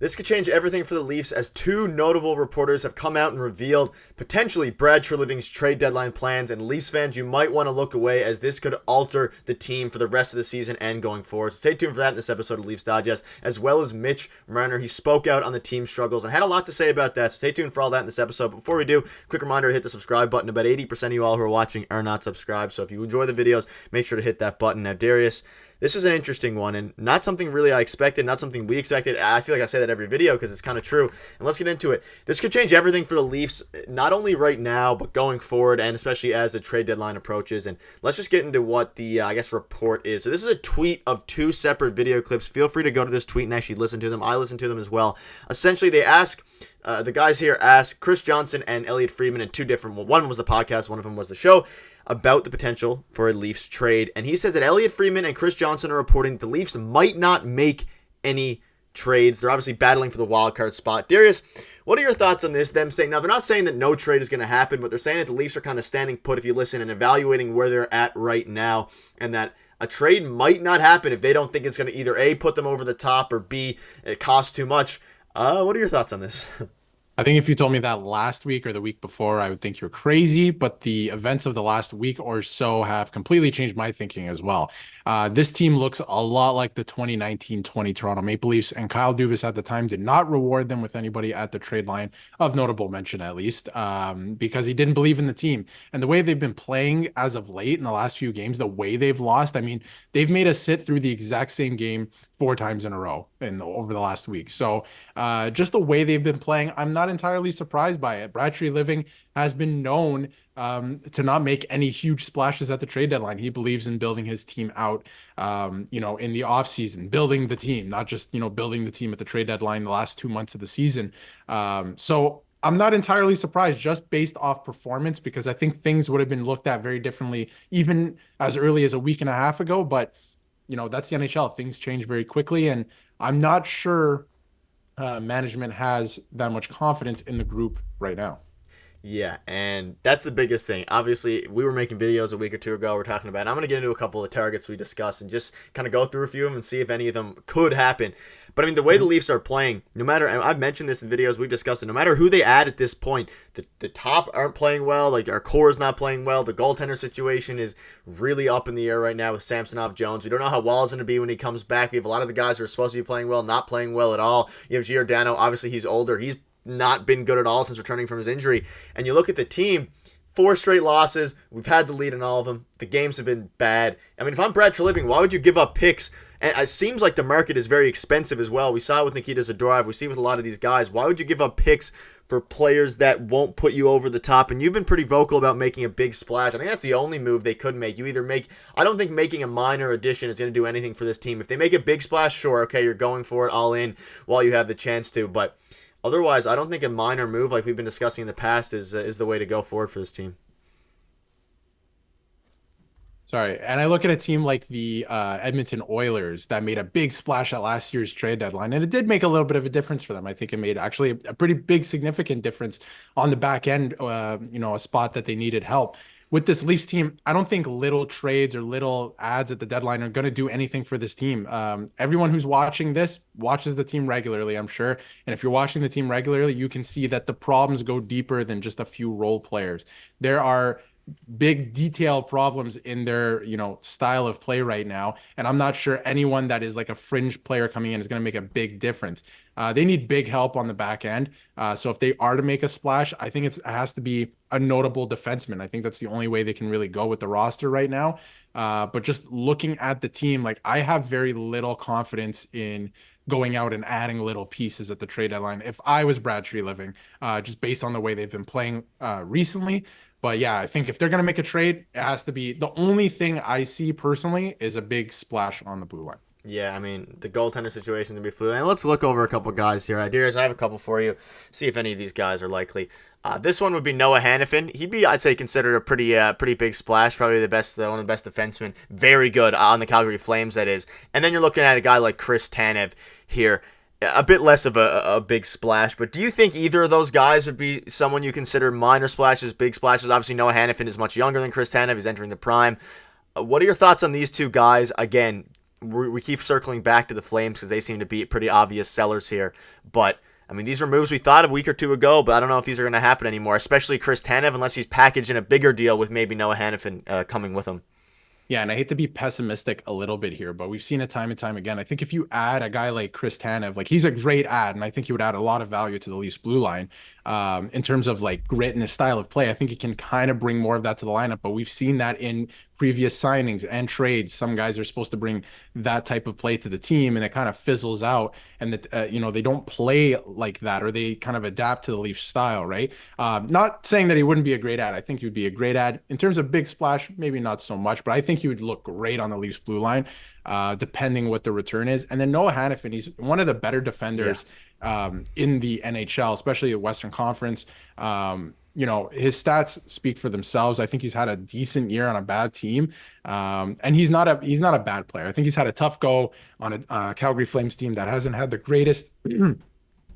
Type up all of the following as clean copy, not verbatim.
This could change everything for the Leafs as two notable reporters have come out and revealed potentially Brad Treliving's trade deadline plans, and Leafs fans, you might want to look away as this could alter the team for the rest of the season and going forward. So stay tuned for that in this episode of Leafs Digest, as well as Mitch Marner. He spoke out on the team's struggles and had a lot to say about that, so stay tuned for all that in this episode. But before we do, quick reminder to hit the subscribe button. About 80% of you all who are watching are not subscribed, so if you enjoy the videos, make sure to hit that button. Now, Darius, this is an interesting one, and not something really I expected, not something we expected. I feel like I say that every video because it's kind of true. And let's get into it. This could change everything for the Leafs, not only right now, but going forward, and especially as the trade deadline approaches. And let's just get into what the, report is. So this is a tweet of two separate video clips. Feel free to go to this tweet and actually listen to them. I listen to them as well. Essentially, they ask... the guys here ask Chris Johnson and Elliot Friedman in two different... Well, one was the podcast, one of them was the show, about the potential for a Leafs trade. And he says that Elliot Friedman and Chris Johnson are reporting that the Leafs might not make any trades. They're obviously battling for the wild card spot. Darius, what are your thoughts on this? Them saying, now they're not saying that no trade is going to happen, but they're saying that the Leafs are kind of standing put, if you listen, and evaluating where they're at right now, and that a trade might not happen if they don't think it's going to either A, put them over the top, or B, it costs too much. What are your thoughts on this? I think if you told me that last week or the week before, I would think you're crazy, but the events of the last week or so have completely changed my thinking as well. This team looks a lot like the 2019-20 Toronto Maple Leafs, and Kyle Dubas at the time did not reward them with anybody at the trade line of notable mention, at least, because he didn't believe in the team. And the way they've been playing as of late in the last few games, the way they've lost, I mean, they've made us sit through the exact same game 4 times in a row over the last week. So just the way they've been playing, I'm not entirely surprised by it. Brad Treliving has been known to not make any huge splashes at the trade deadline. He believes in building his team out, in the offseason, building the team, not just, building the team at the trade deadline the last 2 months of the season. So I'm not entirely surprised just based off performance, because I think things would have been looked at very differently even as early as a week and a half ago. But that's the NHL. Things change very quickly, and I'm not sure management has that much confidence in the group right now. Yeah, and that's the biggest thing. Obviously, we were making videos a week or two ago. We're talking about, and I'm going to get into a couple of the targets we discussed and just kind of go through a few of them and see if any of them could happen. But I mean, the way the Leafs are playing, no matter, and I've mentioned this in videos, we've discussed it, no matter who they add at this point, the top aren't playing well, like our core is not playing well. The goaltender situation is really up in the air right now with Samsonov Jones. We don't know how Wall is going to be when he comes back. We have a lot of the guys who are supposed to be playing well, not playing well at all. You have Giordano, obviously he's older. He's not been good at all since returning from his injury. And you look at the team, 4 straight losses. We've had the lead in all of them. The games have been bad. I mean, if I'm Brad Treliving, why would you give up picks? And it seems like the market is very expensive as well. We saw it with Nikita Zadorov. We see it with a lot of these guys. Why would you give up picks for players that won't put you over the top? And you've been pretty vocal about making a big splash. I think that's the only move they could make. You either make... I don't think making a minor addition is going to do anything for this team. If they make a big splash, sure, okay, you're going for it all in while you have the chance to. But otherwise, I don't think a minor move like we've been discussing in the past is the way to go forward for this team. Sorry. And I look at a team like the Edmonton Oilers that made a big splash at last year's trade deadline, and it did make a little bit of a difference for them. I think it made actually a pretty big, significant difference on the back end, a spot that they needed help. With this Leafs team, I don't think little trades or little ads at the deadline are going to do anything for this team. Everyone who's watching this watches the team regularly, I'm sure. And if you're watching the team regularly, you can see that the problems go deeper than just a few role players. There are big detailed problems in their style of play right now, and I'm not sure anyone that is like a fringe player coming in is going to make a big difference. They need big help on the back end, so if they are to make a splash, I think it has to be a notable defenseman. I think that's the only way they can really go with the roster right now. But just looking at the team, like, I have very little confidence in going out and adding little pieces at the trade deadline if I was Brad Treliving, just based on the way they've been playing recently. But yeah, I think if they're going to make a trade, it has to be, the only thing I see personally is a big splash on the blue line. Yeah, I mean, the goaltender situation is going to be fluid. And let's look over a couple guys here. Darius, I have a couple for you. See if any of these guys are likely. This one would be Noah Hanifin. He'd be, I'd say, considered a pretty big splash. Probably the best, one of the best defensemen. Very good on the Calgary Flames, that is. And then you're looking at a guy like Chris Tanev here. A bit less of a big splash, but do you think either of those guys would be someone you consider minor splashes, big splashes? Obviously, Noah Hanifin is much younger than Chris Tanev. He's entering the prime. What are your thoughts on these two guys? Again, we keep circling back to the Flames because they seem to be pretty obvious sellers here. But, I mean, these were moves we thought a week or two ago, but I don't know if these are going to happen anymore, especially Chris Tanev, unless he's packaged in a bigger deal with maybe Noah Hanifin coming with him. Yeah, and I hate to be pessimistic a little bit here, but we've seen it time and time again. I think if you add a guy like Chris Tanev, like he's a great add, and I think he would add a lot of value to the Leafs blue line in terms of like grit and his style of play. I think he can kind of bring more of that to the lineup, but we've seen that in previous signings and trades. Some guys are supposed to bring that type of play to the team, and it kind of fizzles out, and that they don't play like that, or they kind of adapt to the Leafs style, right? Not saying that he wouldn't be a great ad. I think he would be a great ad in terms of big splash, maybe not so much, but I think he would look great on the Leafs blue line, depending what the return is. And then Noah Hanifin, he's one of the better defenders in the NHL, especially the Western Conference. His stats speak for themselves. I think he's had a decent year on a bad team, and he's not a bad player. I think he's had a tough go on a Calgary Flames team that hasn't had the greatest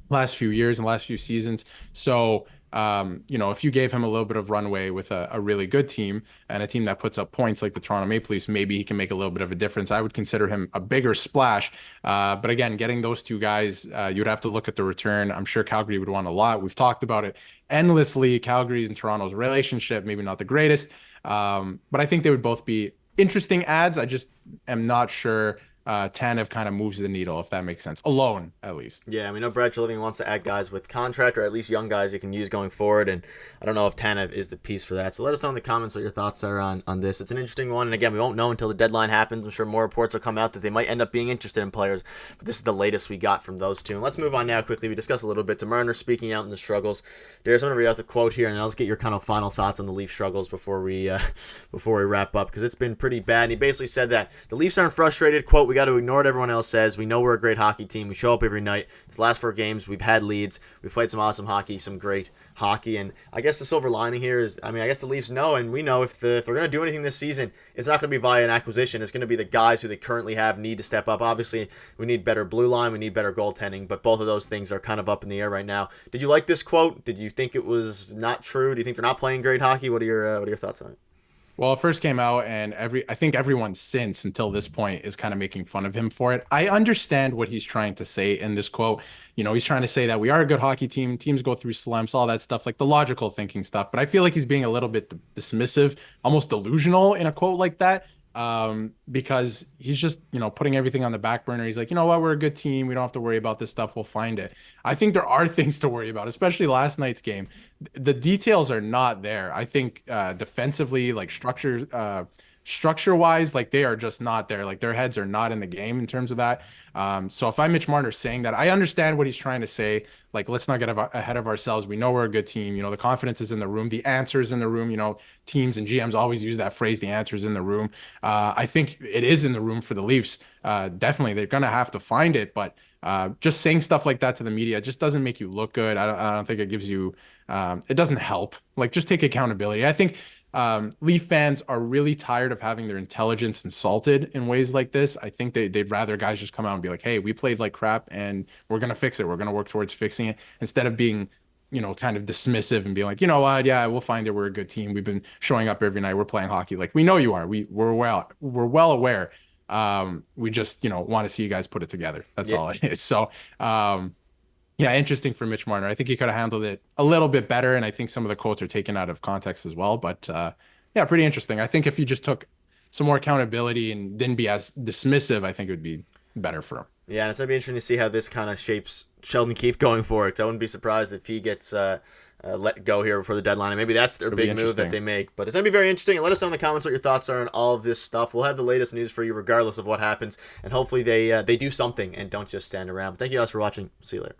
last few years and last few seasons. So, if you gave him a little bit of runway with a really good team and a team that puts up points like the Toronto Maple Leafs, maybe he can make a little bit of a difference. I would consider him a bigger splash. But again, getting those two guys, you'd have to look at the return. I'm sure Calgary would want a lot. We've talked about it endlessly. Calgary's and Toronto's relationship, maybe not the greatest. But I think they would both be interesting ads. I just am not sure Tanev kind of moves the needle, if that makes sense. Alone, at least. Yeah, we know Brad Treliving wants to add guys with contract, or at least young guys he can use going forward, and I don't know if Tanev is the piece for that. So let us know in the comments what your thoughts are on this. It's an interesting one, and again, we won't know until the deadline happens. I'm sure more reports will come out that they might end up being interested in players, but this is the latest we got from those two. And let's move on now quickly. We discussed a little bit to Marner speaking out in the struggles. Darius, I'm going to read out the quote here, and I'll just get your kind of final thoughts on the Leaf struggles before we wrap up, because it's been pretty bad. And he basically said that the Leafs aren't frustrated. Quote, we got to ignore what everyone else says. We know we're a great hockey team. We show up every night. These last 4 games, we've had leads. We've played some awesome hockey, some great hockey. And I guess the silver lining here is, I guess the Leafs know, and we know if they're going to do anything this season, it's not going to be via an acquisition. It's going to be the guys who they currently have need to step up. Obviously, we need better blue line. We need better goaltending. But both of those things are kind of up in the air right now. Did you like this quote? Did you think it was not true? Do you think they're not playing great hockey? What are your thoughts on it? Well, it first came out, and I think everyone since until this point is kind of making fun of him for it. I understand what he's trying to say in this quote. He's trying to say that we are a good hockey team. Teams go through slumps, all that stuff, like the logical thinking stuff. But I feel like he's being a little bit dismissive, almost delusional in a quote like that. Because he's just, putting everything on the back burner. He's like, you know what, we're a good team. We don't have to worry about this stuff. We'll find it. I think there are things to worry about, especially last night's game. The details are not there. I think defensively, like structure wise, like they are just not there. Like their heads are not in the game in terms of that. So if I'm Mitch Marner saying that, I understand what he's trying to say. Like, let's not get ahead of ourselves. We know we're a good team. The confidence is in the room. The answer is in the room. Teams and GMs always use that phrase, the answer is in the room. I think it is in the room for the Leafs. Definitely, they're going to have to find it. But just saying stuff like that to the media just doesn't make you look good. I don't think it gives you, it doesn't help. Like, just take accountability. I think Leaf fans are really tired of having their intelligence insulted in ways like this. I think they'd rather guys just come out and be like, hey, we played like crap and we're going to fix it. We're going to work towards fixing it, instead of being, kind of dismissive and being like, you know what? Yeah, we'll find it. We're a good team. We've been showing up every night. We're playing hockey. Like, we know you are. We're well aware. We just, want to see you guys put it together. That's all it is. So, yeah, interesting for Mitch Marner. I think he could have handled it a little bit better, and I think some of the quotes are taken out of context as well. But yeah, pretty interesting. I think if he just took some more accountability and didn't be as dismissive, I think it would be better for him. Yeah, and it's going to be interesting to see how this kind of shapes Sheldon Keefe going forward. 'Cause I wouldn't be surprised if he gets let go here before the deadline, and maybe that's their big move that they make. But it's going to be very interesting, and let us know in the comments what your thoughts are on all of this stuff. We'll have the latest news for you regardless of what happens, and hopefully they do something and don't just stand around. But thank you guys for watching. See you later.